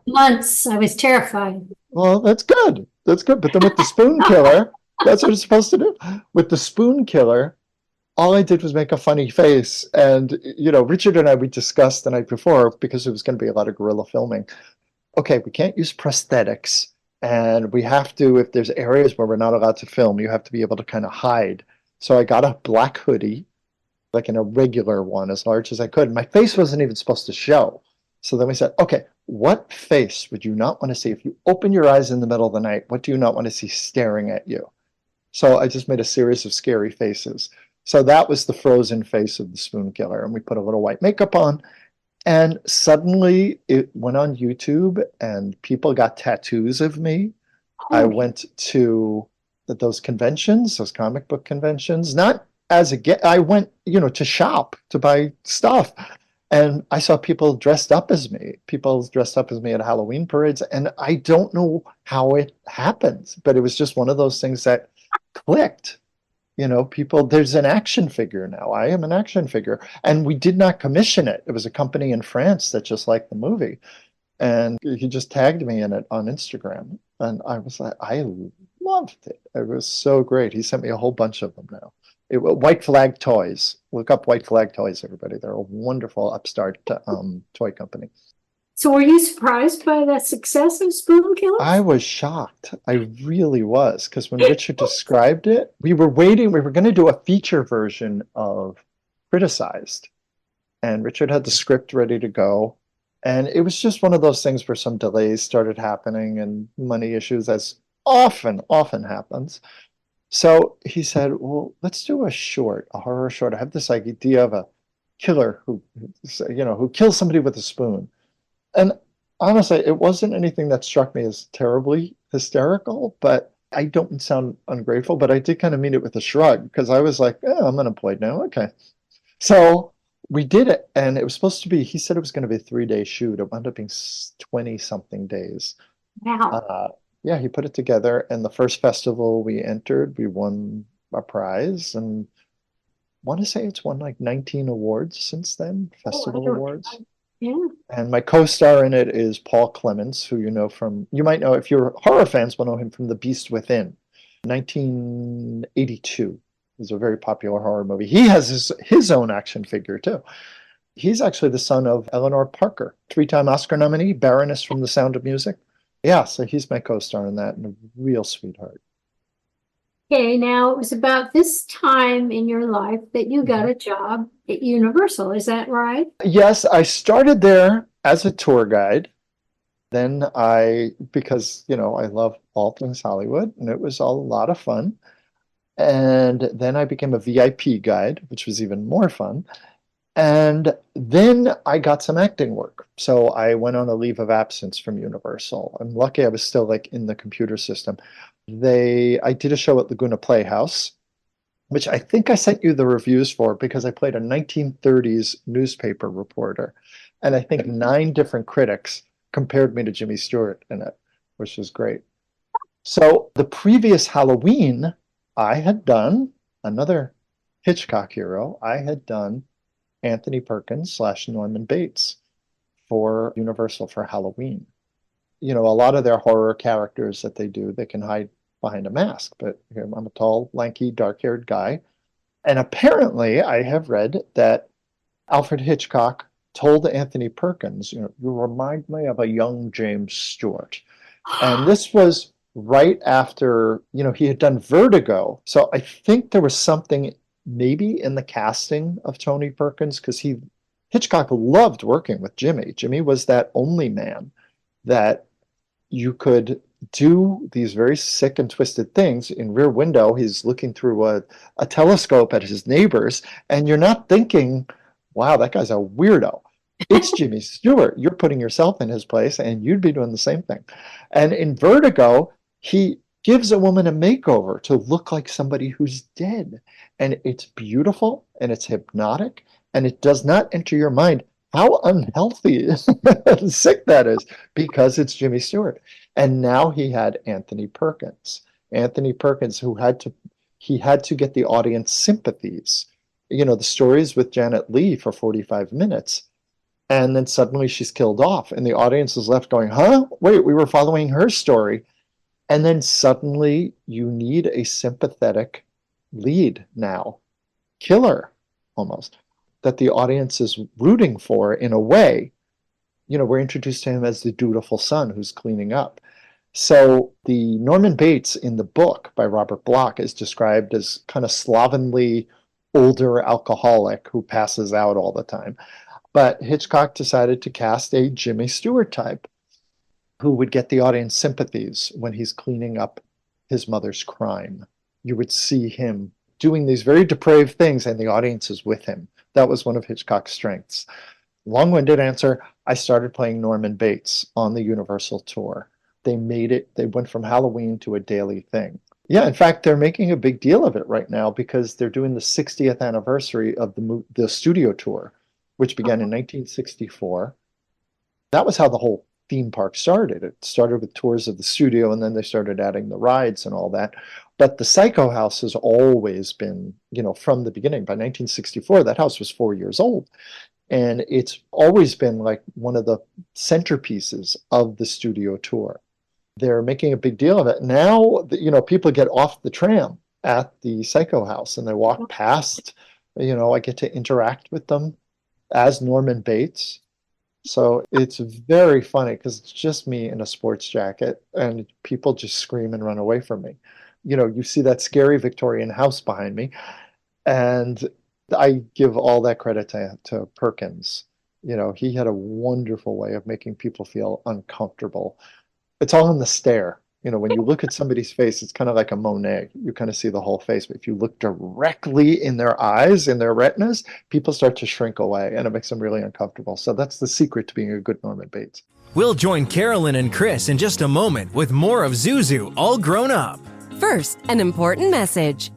Months. I was terrified. Well, that's good. That's good. But then with the Spoon Killer, that's what it's supposed to do. With the Spoon Killer, all I did was make a funny face. And, Richard and I, we discussed the night before, because it was going to be a lot of guerrilla filming. Okay, we can't use prosthetics. And we have to, if there's areas where we're not allowed to film, you have to be able to kind of hide. So I got a black hoodie, like in a regular one, as large as I could. My face wasn't even supposed to show. So then we said, okay, what face would you not want to see? If you open your eyes in the middle of the night, what do you not want to see staring at you? So I just made a series of scary faces. So that was the frozen face of the Spoon Killer. And we put a little white makeup on. And suddenly it went on YouTube and people got tattoos of me. I went to those conventions, those comic book conventions, not as a I went, to shop to buy stuff. And I saw people dressed up as me, at Halloween parades. And I don't know how it happened, but it was just one of those things that clicked. People, there's an action figure now. I am an action figure. And we did not commission it. It was a company in France that just liked the movie. And he just tagged me in it on Instagram. And I was like, I loved it. It was so great. He sent me a whole bunch of them now. White Flag Toys. Look up White Flag Toys, everybody. They're a wonderful upstart toy company. So were you surprised by the success of Spoon Killer? I was shocked. I really was, because when Richard described it, we were waiting. We were going to do a feature version of Criticized, and Richard had the script ready to go. And it was just one of those things where some delays started happening and money issues, as often happens. So he said, well, let's do a horror short. I have this idea of a killer who kills somebody with a spoon. And honestly, it wasn't anything that struck me as terribly hysterical, but I don't sound ungrateful, but I did kind of mean it with a shrug, because I was like, I'm unemployed now. Okay. So we did it, and it was supposed to be, he said it was going to be a 3-day shoot. It wound up being 20-something days. Wow. Yeah, he put it together, and the first festival we entered, we won a prize, and I want to say it's won like 19 awards since then, festival awards. Yeah. And my co-star in it is Paul Clements, who you might know, if you're horror fans, will know him from The Beast Within. 1982 is a very popular horror movie. He has his own action figure too. He's actually the son of Eleanor Parker, 3-time Oscar nominee, Baroness from The Sound of Music. Yeah, so he's my co-star in that, and a real sweetheart. Okay, now it was about this time in your life that you got a job at Universal. Is that right? Yes, I started there as a tour guide. Then because I love all things Hollywood, and it was all a lot of fun. And then I became a VIP guide, which was even more fun. And then I got some acting work. So I went on a leave of absence from Universal. I'm lucky I was still like in the computer system. I did a show at Laguna Playhouse, which I think I sent you the reviews for, because I played a 1930s newspaper reporter. And I think 9 different critics compared me to Jimmy Stewart in it, which was great. So the previous Halloween, I had done another Hitchcock hero, I had done Anthony Perkins / Norman Bates for Universal for Halloween. You know, a lot of their horror characters that they do, they can hide behind a mask, but I'm a tall, lanky, dark-haired guy. And apparently, I have read that Alfred Hitchcock told Anthony Perkins, you remind me of a young James Stewart. And this was right after, he had done Vertigo. So I think there was something maybe in the casting of Tony Perkins, because Hitchcock loved working with Jimmy. Jimmy was that only man that you could do these very sick and twisted things. In Rear Window, he's looking through a telescope at his neighbors, and you're not thinking, wow, that guy's a weirdo. It's Jimmy Stewart. You're putting yourself in his place, and you'd be doing the same thing. And in Vertigo, he gives a woman a makeover to look like somebody who's dead. And it's beautiful, and it's hypnotic, and it does not enter your mind how unhealthy and sick that is, because it's Jimmy Stewart. And now he had Anthony Perkins. Anthony Perkins, who had to get the audience sympathies. The stories with Janet Leigh for 45 minutes. And then suddenly she's killed off, and the audience is left going, huh? Wait, we were following her story. And then suddenly you need a sympathetic lead now, killer almost, that the audience is rooting for in a way. We're introduced to him as the dutiful son who's cleaning up. So the Norman Bates in the book by Robert Bloch is described as kind of slovenly, older alcoholic who passes out all the time. But Hitchcock decided to cast a Jimmy Stewart type who would get the audience sympathies when he's cleaning up his mother's crime. You would see him doing these very depraved things, and the audience is with him. That was one of Hitchcock's strengths. Long-winded answer, I started playing Norman Bates on the Universal tour. They went from Halloween to a daily thing. Yeah, in fact, they're making a big deal of it right now because they're doing the 60th anniversary of the studio tour, which began in 1964. That was how the whole theme park started. It started with tours of the studio, and then they started adding the rides and all that. But the Psycho House has always been, from the beginning. By 1964, that house was 4 years old. And it's always been like one of the centerpieces of the studio tour. They're making a big deal of it. Now, people get off the tram at the Psycho House and they walk past, I get to interact with them as Norman Bates. So it's very funny because it's just me in a sports jacket and people just scream and run away from me. You see that scary Victorian house behind me. And I give all that credit to Perkins. He had a wonderful way of making people feel uncomfortable. It's all in the stare. When you look at somebody's face, it's kind of like a Monet. You kind of see the whole face. But if you look directly in their eyes, in their retinas, people start to shrink away, and it makes them really uncomfortable. So that's the secret to being a good Norman Bates. We'll join Karolyn and Chris in just a moment with more of Zuzu All Grown Up. First, an important message.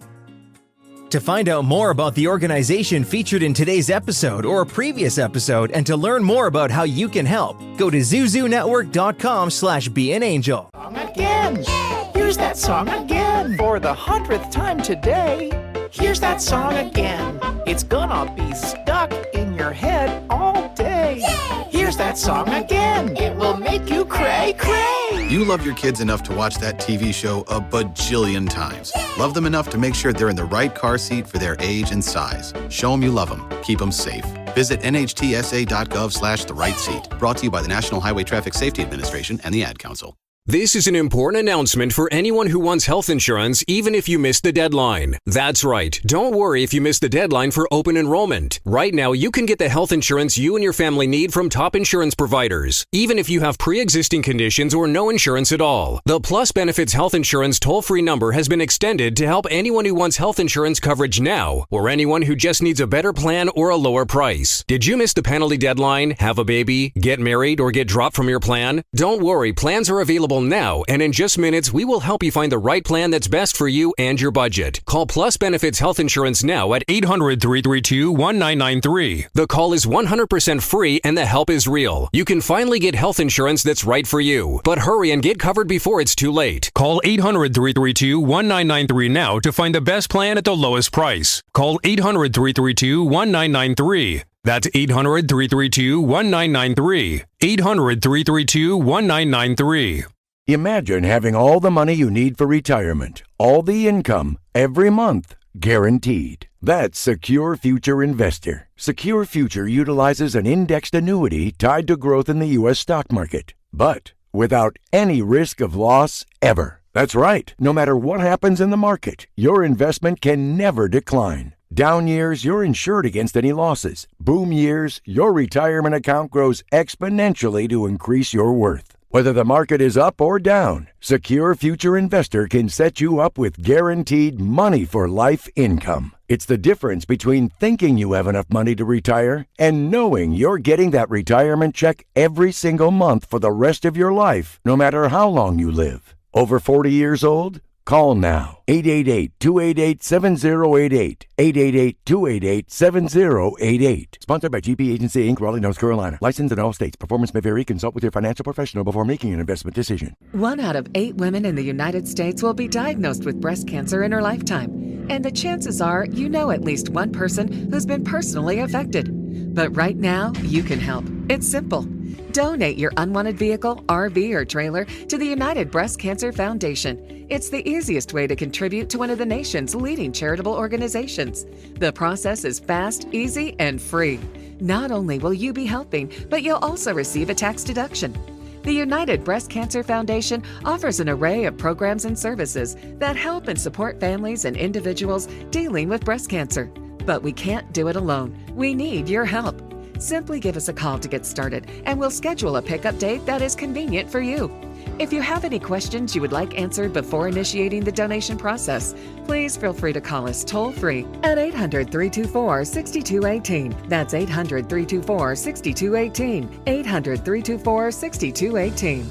To find out more about the organization featured in today's episode or a previous episode, and to learn more about how you can help, go to zuzunetwork.com/beanangel. Again! Here's that song again! For the 100th time today, here's that song again. It's gonna be stuck in your head all day. Yay! Here's that song again. It will make you cray cray. You love your kids enough to watch that TV show a bajillion times. Yay! Love them enough to make sure they're in the right car seat for their age and size. Show them you love them. Keep them safe. Visit nhtsa.gov/the right seat. Brought to you by the National Highway Traffic Safety Administration and the Ad Council. This is an important announcement for anyone who wants health insurance, even if you missed the deadline. That's right. Don't worry if you missed the deadline for open enrollment. Right now, you can get the health insurance you and your family need from top insurance providers, even if you have pre-existing conditions or no insurance at all. The Plus Benefits Health Insurance toll-free number has been extended to help anyone who wants health insurance coverage now, or anyone who just needs a better plan or a lower price. Did you miss the penalty deadline, have a baby, get married, or get dropped from your plan? Don't worry, plans are available available now, and in just minutes, we will help you find the right plan that's best for you and your budget. Call Plus Benefits Health Insurance now at 800-332-1993. The call is 100% free and the help is real. You can finally get health insurance that's right for you. But hurry and get covered before it's too late. Call 800-332-1993 now to find the best plan at the lowest price. Call 800-332-1993. That's 800-332-1993. 800-332-1993. Imagine having all the money you need for retirement, all the income, every month, guaranteed. That's Secure Future Investor. Secure Future utilizes an indexed annuity tied to growth in the U.S. stock market, but without any risk of loss ever. That's right. No matter what happens in the market, your investment can never decline. Down years, you're insured against any losses. Boom years, your retirement account grows exponentially to increase your worth. Whether the market is up or down, Secure Future Investor can set you up with guaranteed money for life income. It's the difference between thinking you have enough money to retire and knowing you're getting that retirement check every single month for the rest of your life, no matter how long you live. Over 40 years old? Call now. 888-288-7088. 888-288-7088. Sponsored by GP Agency Inc., Raleigh, North Carolina. Licensed in all states. Performance may vary. Consult with your financial professional before making an investment decision. 1 out of 8 women in the United States will be diagnosed with breast cancer in her lifetime. And the chances are you know at least one person who's been personally affected. But right now, you can help. It's simple. Donate your unwanted vehicle, RV, or trailer to the United Breast Cancer Foundation. It's the easiest way to contribute to one of the nation's leading charitable organizations. The process is fast, easy, and free. Not only will you be helping, but you'll also receive a tax deduction. The United Breast Cancer Foundation offers an array of programs and services that help and support families and individuals dealing with breast cancer. But we can't do it alone. We need your help. Simply give us a call to get started, and we'll schedule a pickup date that is convenient for you. If you have any questions you would like answered before initiating the donation process, please feel free to call us toll-free at 800-324-6218. That's 800-324-6218. 800-324-6218.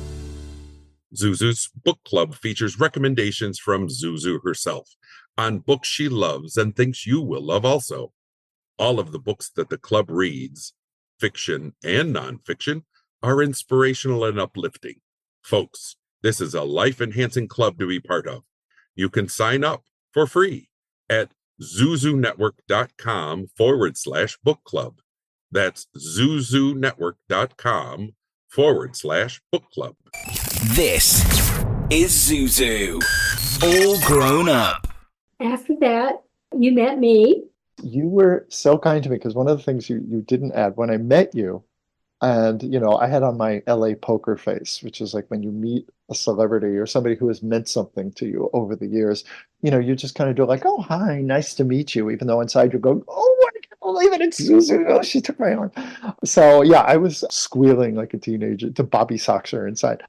Zuzu's book club features recommendations from Zuzu herself on books she loves and thinks you will love also. All of the books that the club reads, fiction and nonfiction, are inspirational and uplifting. Folks, this is a life-enhancing club to be part of. You can sign up for free at zuzunetwork.com/book club. That's zuzunetwork.com/book club. This is Zuzu, all grown up. After that, you met me. You were so kind to me because one of the things you didn't add when I met you, and I had on my LA poker face, which is like when you meet a celebrity or somebody who has meant something to you over the years, you just kind of do like, oh, hi, nice to meet you, even though inside you go, oh, I can't believe it, it's Zuzu. Oh, she took my arm. So yeah, I was squealing like a teenager to Bobby Soxer inside.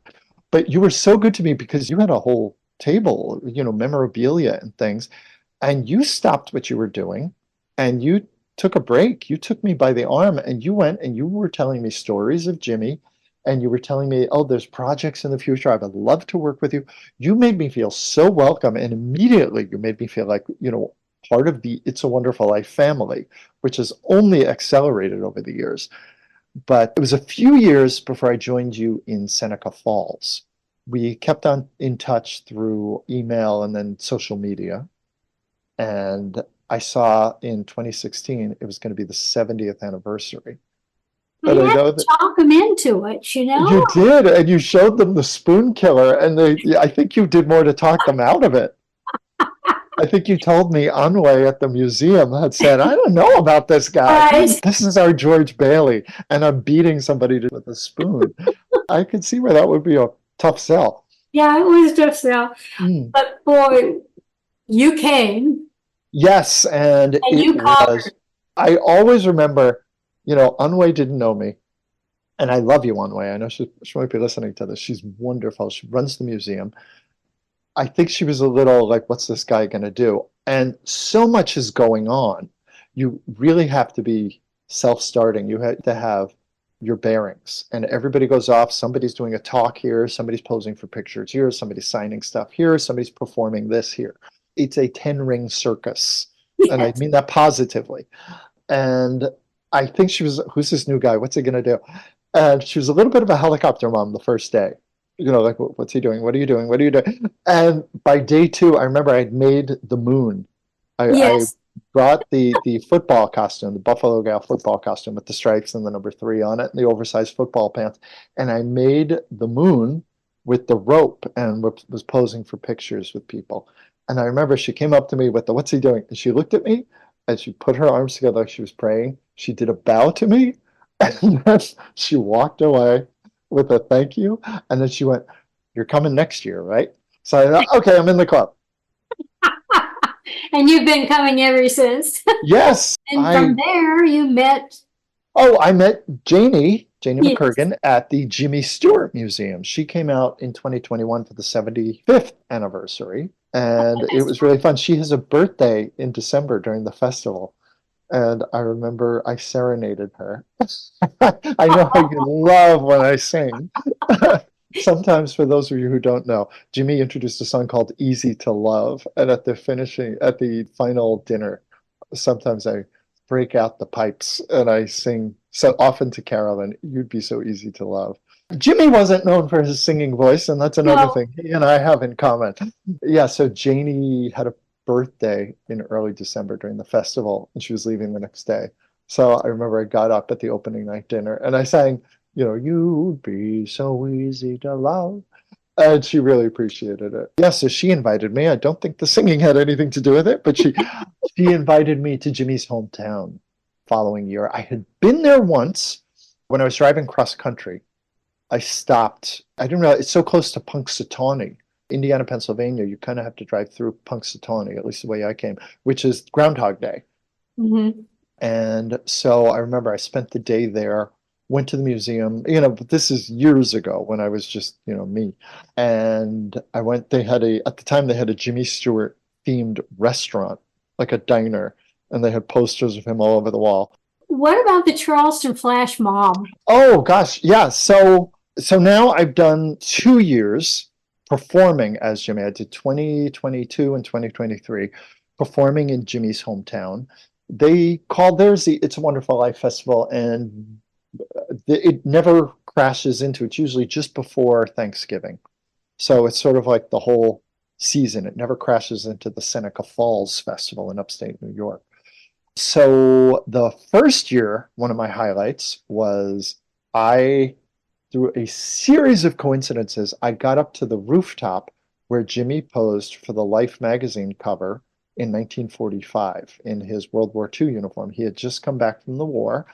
But you were so good to me because you had a whole table, memorabilia and things, and you stopped what you were doing. And you took a break. You took me by the arm and you went and you were telling me stories of Jimmy, and you were telling me, oh, there's projects in the future. I would love to work with you. You made me feel so welcome. And immediately you made me feel like, part of the It's a Wonderful Life family, which has only accelerated over the years. But it was a few years before I joined you in Seneca Falls. We kept on in touch through email and then social media. And I saw in 2016 it was going to be the 70th anniversary. But I had to talk them into it, You did, and you showed them the Spoon Killer, and I think you did more to talk them out of it. I think you told me Anway at the museum had said, I don't know about this guy. Right. This is our George Bailey, and I'm beating somebody with a spoon. I could see where that would be a tough sell. Yeah, it was a tough sell. But boy, you came. Yes, and you conquered. I always remember, Anway didn't know me. And I love you, Anway. I know she might be listening to this. She's wonderful. She runs the museum. I think she was a little like, what's this guy going to do? And so much is going on. You really have to be self-starting. You have to have your bearings, and everybody goes off. Somebody's doing a talk here, somebody's posing for pictures here, somebody's signing stuff here, somebody's performing this here. It's a 10-ring circus. Yes. And I mean that positively. And I think she was, who's this new guy? What's he going to do? And she was a little bit of a helicopter mom the first day. You know, like, what's he doing? What are you doing? What are you doing? And by day 2, I remember I had made the moon. I brought the football costume, the Buffalo Gal football costume with the stripes and the number 3 on it and the oversized football pants. And I made the moon with the rope and was posing for pictures with people. And I remember she came up to me with the, what's he doing? And she looked at me and she put her arms together like she was praying. She did a bow to me and then she walked away with a thank you. And then she went, "You're coming next year, right?" So I thought, okay, I'm in the club. And you've been coming ever since. Yes. And from there, you met. Oh, I met Janie McCurgan at the Jimmy Stewart Museum. She came out in 2021 for the 75th anniversary. And it was really fun. She has a birthday in December during the festival. And I remember I serenaded her. I know how you love when I sing. Sometimes, for those of you who don't know, Jimmy introduced a song called Easy to Love. And at the final dinner, sometimes I break out the pipes and I sing so often to Karolyn, "You'd be so easy to love." Jimmy wasn't known for his singing voice, and that's another thing he and I have in common. Yeah, so Janie had a birthday in early December during the festival, and she was leaving the next day. So I remember I got up at the opening night dinner, and I sang, you know, "You'd be so easy to love." And she really appreciated it. Yeah, so she invited me. I don't think the singing had anything to do with it, but she invited me to Jimmy's hometown following year. I had been there once when I was driving cross country. I stopped. I didn't realize it's so close to Punxsutawney, Indiana, Pennsylvania. You kind of have to drive through Punxsutawney, at least the way I came, which is Groundhog Day. Mm-hmm. And so I remember I spent the day there, went to the museum, you know, but this is years ago when I was just, you know, me. And I went, at the time they had a Jimmy Stewart themed restaurant, like a diner, and they had posters of him all over the wall. What about the Charleston Flash Mob? Oh gosh, yeah. So now I've done 2 years performing as Jimmy. I did 2022 and 2023 performing in Jimmy's hometown. They called theirs the It's a Wonderful Life Festival, and it never crashes into, it's usually just before Thanksgiving. So it's sort of like the whole season. It never crashes into the Seneca Falls Festival in upstate New York. So the first year, one of my highlights was through a series of coincidences, I got up to the rooftop where Jimmy posed for the Life magazine cover in 1945 in his World War II uniform. He had just come back from the war,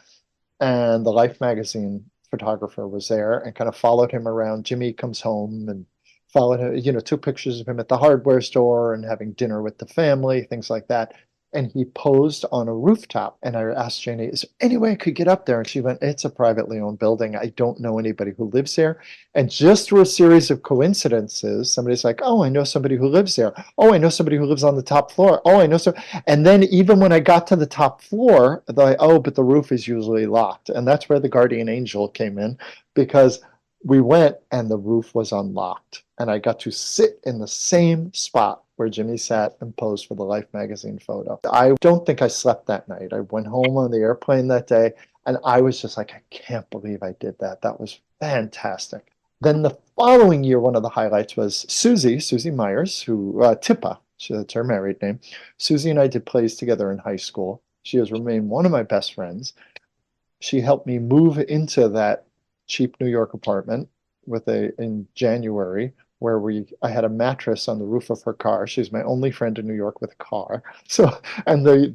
and the Life magazine photographer was there and kind of followed him around. Jimmy comes home and followed him, you know, took pictures of him at the hardware store and having dinner with the family, things like that. And he posed on a rooftop. And I asked Janie, "Is there any way I could get up there?" And she went, "It's a privately owned building. I don't know anybody who lives there." And just through a series of coincidences, somebody's like, "Oh, I know somebody who lives there. Oh, I know somebody who lives on the top floor. Oh, I know so." And then even when I got to the top floor, they're like, "Oh, but the roof is usually locked." And that's where the guardian angel came in, because we went and the roof was unlocked. And I got to sit in the same spot where Jimmy sat and posed for the Life magazine photo. I don't think I slept that night. I went home on the airplane that day, and I was just like, I can't believe I did that. That was fantastic. Then the following year, one of the highlights was Susie Myers, who, Tippa, that's her married name. Susie and I did plays together in high school. She has remained one of my best friends. She helped me move into that cheap New York apartment in January, where I had a mattress on the roof of her car. She's my only friend in New York with a car. So, and the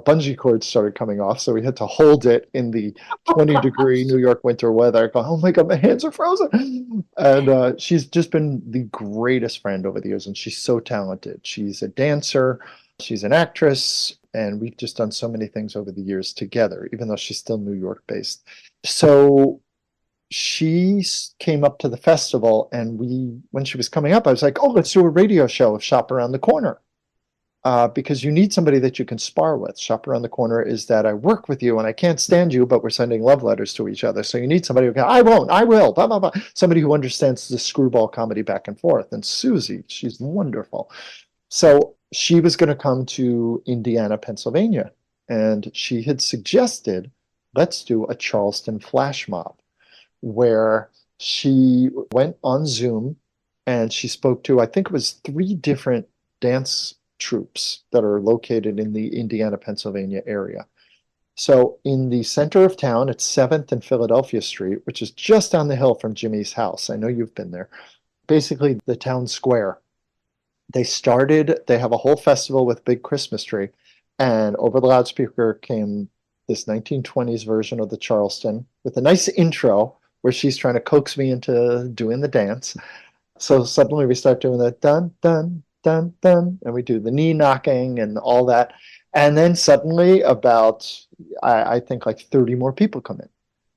bungee cord started coming off, so we had to hold it in the 20-degree New York winter weather. Going, "Oh my God, my hands are frozen." And she's just been the greatest friend over the years, and she's so talented. She's a dancer, she's an actress, and we've just done so many things over the years together, even though she's still New York based. So she came up to the festival, and when she was coming up, I was like, "Oh, let's do a radio show of Shop Around the Corner." because you need somebody that you can spar with. Shop Around the Corner is that I work with you and I can't stand you, but we're sending love letters to each other. So you need somebody who can, I won't, I will, blah, blah, blah. Somebody who understands the screwball comedy back and forth. And Susie, she's wonderful. So she was going to come to Indiana, Pennsylvania, and she had suggested, let's do a Charleston flash mob, where she went on Zoom and she spoke to, I think it was 3 different dance troupes that are located in the Indiana, Pennsylvania area. So in the center of town, at 7th and Philadelphia Street, which is just down the hill from Jimmy's house. I know you've been there. Basically, the town square. They have a whole festival with big Christmas tree, and over the loudspeaker came this 1920s version of the Charleston with a nice intro where she's trying to coax me into doing the dance. So suddenly we start doing the dun, dun, dun, dun, and we do the knee knocking and all that. And then suddenly about, I think like 30 more people come in.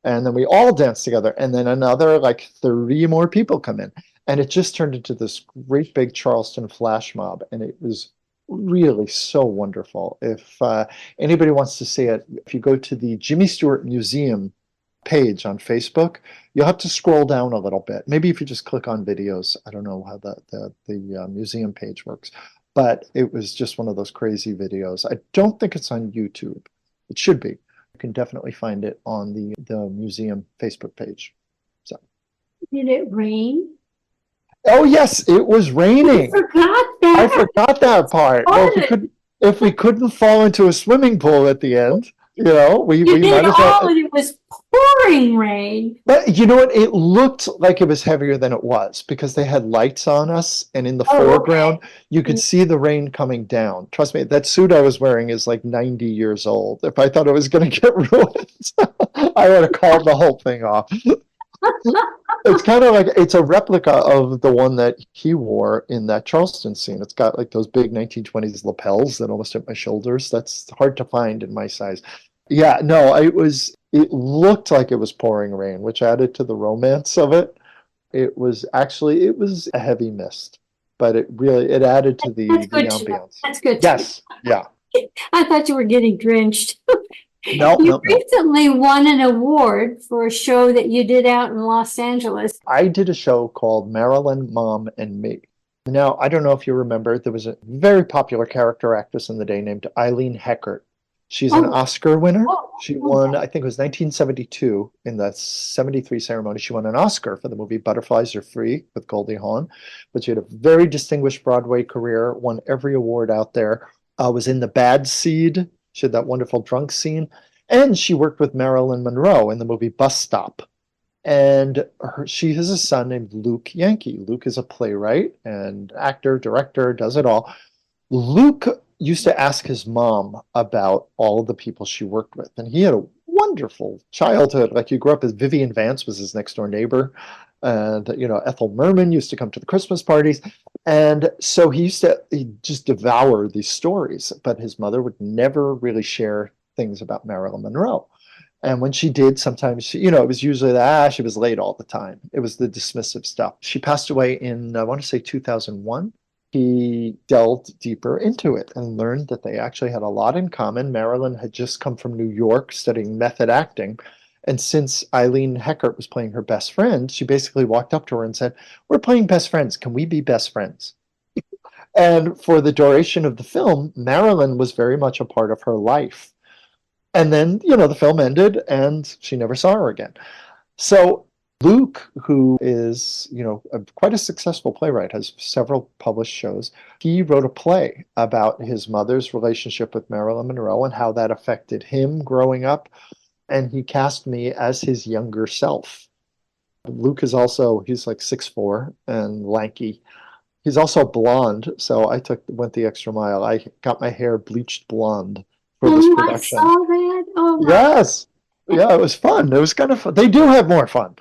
And then we all dance together. And then another like 30 more people come in. And it just turned into this great big Charleston flash mob. And it was really so wonderful. If anybody wants to see it, if you go to the Jimmy Stewart Museum page on Facebook, you'll have to scroll down a little bit. Maybe if you just click on videos. I don't know how the museum page works, but it was just one of those crazy videos. I don't think it's on YouTube. It should be. You can definitely find it on the museum Facebook page. So, did it rain? Oh yes, it was raining. I forgot that. I forgot that part. Well, if we couldn't fall into a swimming pool at the end, we might as well. And it was pouring rain. But you know what? It looked like it was heavier than it was because they had lights on us, and in the foreground, you could see the rain coming down. Trust me, that suit I was wearing is like 90 years old. If I thought it was going to get ruined, I would have called the whole thing off. It's kind of like, it's a replica of the one that he wore in that Charleston scene. It's got like those big 1920s lapels that almost hit my shoulders. That's hard to find in my size. Yeah, no, it looked like it was pouring rain, which added to the romance of it. It was a heavy mist, but it added to the ambiance. That's good. Yes, yeah. I thought you were getting drenched. No, you recently won an award for a show that you did out in Los Angeles. I did a show called Marilyn, Mom, and Me. Now, I don't know if you remember, there was a very popular character actress in the day named Eileen Heckert. She's an Oscar winner. She won, I think it was 1972, in the 73 ceremony. She won an Oscar for the movie Butterflies Are Free with Goldie Hawn. But she had a very distinguished Broadway career, won every award out there, was in The Bad Seed. She had that wonderful drunk scene. And she worked with Marilyn Monroe in the movie Bus Stop. And she has a son named Luke Yankee. Luke is a playwright and actor, director, does it all. Luke used to ask his mom about all the people she worked with. And he had a wonderful childhood. Like, he grew up as Vivian Vance was his next door neighbor. And, Ethel Merman used to come to the Christmas parties. And so he just devour these stories. But his mother would never really share things about Marilyn Monroe. And when she did, sometimes, it was usually that she was late all the time. It was the dismissive stuff. She passed away in, I want to say 2001. He delved deeper into it and learned that they actually had a lot in common. Marilyn had just come from New York studying method acting. And since Eileen Heckert was playing her best friend, she basically walked up to her and said, "We're playing best friends. Can we be best friends?" And for the duration of the film, Marilyn was very much a part of her life. And then, the film ended and she never saw her again. So Luke, who is, quite a successful playwright, has several published shows. He wrote a play about his mother's relationship with Marilyn Monroe and how that affected him growing up. And he cast me as his younger self. Luke he's like 6'4" and lanky. He's also blonde, so I went the extra mile. I got my hair bleached blonde for this production. I saw that. Oh, wow. Yes. Yeah, it was fun. It was kind of fun. They do have more fun.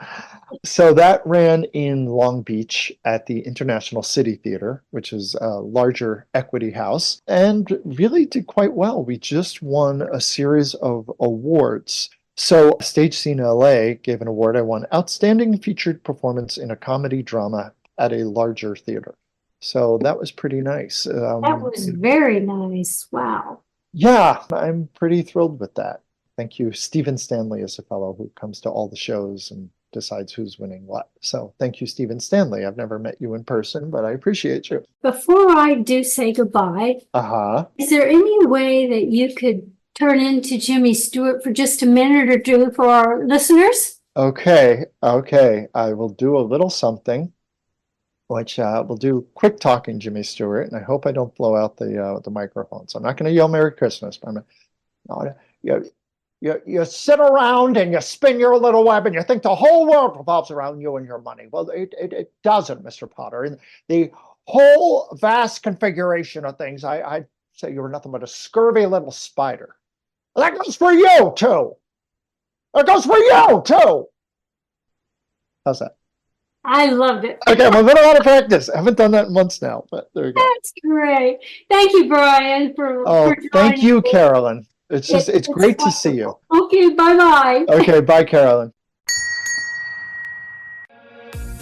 So that ran in Long Beach at the International City Theater, which is a larger equity house, and really did quite well. We just won a series of awards. So Stage Scene LA gave an award. I won Outstanding Featured Performance in a Comedy Drama at a Larger Theater. So that was pretty nice. That was very nice. Wow. Yeah, I'm pretty thrilled with that. Thank you. Stephen Stanley is a fellow who comes to all the shows and decides who's winning what. So thank you, Stephen Stanley. I've never met you in person, but I appreciate you. Before I do say goodbye, is there any way that you could turn into Jimmy Stewart for just a minute or two for our listeners? Okay. I will do a little something, which we'll do quick talking Jimmy Stewart, and I hope I don't blow out the microphone. So I'm not going to yell Merry Christmas, but you sit around and you spin your little web and you think the whole world revolves around you and your money. Well, it doesn't, Mr. Potter. In the whole vast configuration of things, I'd say you were nothing but a scurvy little spider. That goes for you, too. It goes for you, too. How's that? I loved it. Okay, I'm a little out of practice. I haven't done that in months now, but there you go. That's great. Thank you, Brian, for thank you, Karolyn. It's great to see you. Okay, bye-bye. Okay, bye, Karolyn.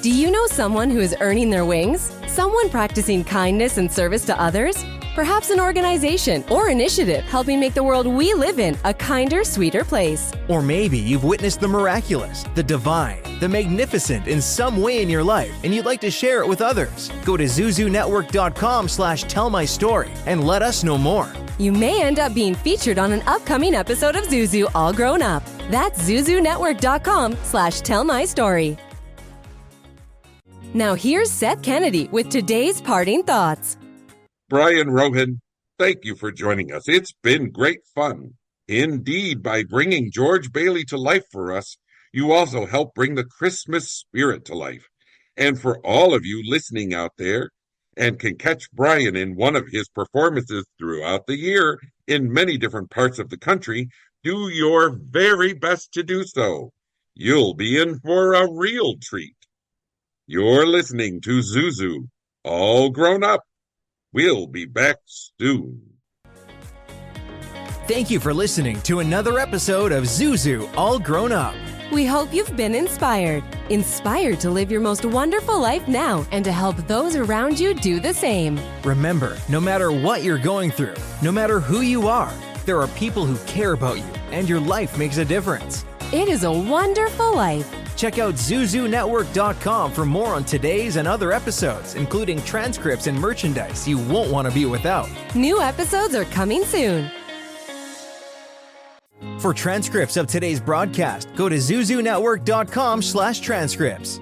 Do you know someone who is earning their wings? Someone practicing kindness and service to others? Perhaps an organization or initiative helping make the world we live in a kinder, sweeter place. Or maybe you've witnessed the miraculous, the divine, the magnificent in some way in your life, and you'd like to share it with others. Go to zuzunetwork.com/tellmystory and let us know more. You may end up being featured on an upcoming episode of Zuzu All Grown Up. That's zuzunetwork.com/tellmystory. Now here's Seth Kennedy with today's parting thoughts. Brian Rohan, thank you for joining us. It's been great fun. Indeed, by bringing George Bailey to life for us, you also help bring the Christmas spirit to life. And for all of you listening out there, and can catch Brian in one of his performances throughout the year in many different parts of the country, do your very best to do so. You'll be in for a real treat. You're listening to Zuzu, All Grown Up. We'll be back soon. Thank you for listening to another episode of Zuzu All Grown Up. We hope you've been inspired to live your most wonderful life now and to help those around you do the same. Remember, no matter what you're going through, no matter who you are, there are people who care about you and your life makes a difference. It is a wonderful life. Check out ZuzuNetwork.com for more on today's and other episodes, including transcripts and merchandise you won't want to be without. New episodes are coming soon. For transcripts of today's broadcast, go to ZuzuNetwork.com/transcripts.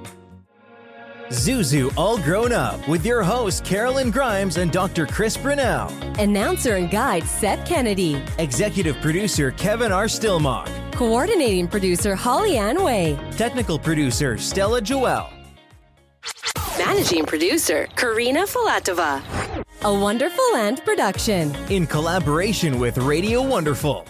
Zuzu All Grown Up with your hosts Karolyn Grimes and Dr. Chris Brunel. Announcer and guide Seth Kennedy. Executive producer Kevin R. Stillmock. Coordinating producer Holly Ann Way. Technical producer Stella Joel. Managing producer Karina Filatova. A Wonderful Land production. In collaboration with Radio Wonderful.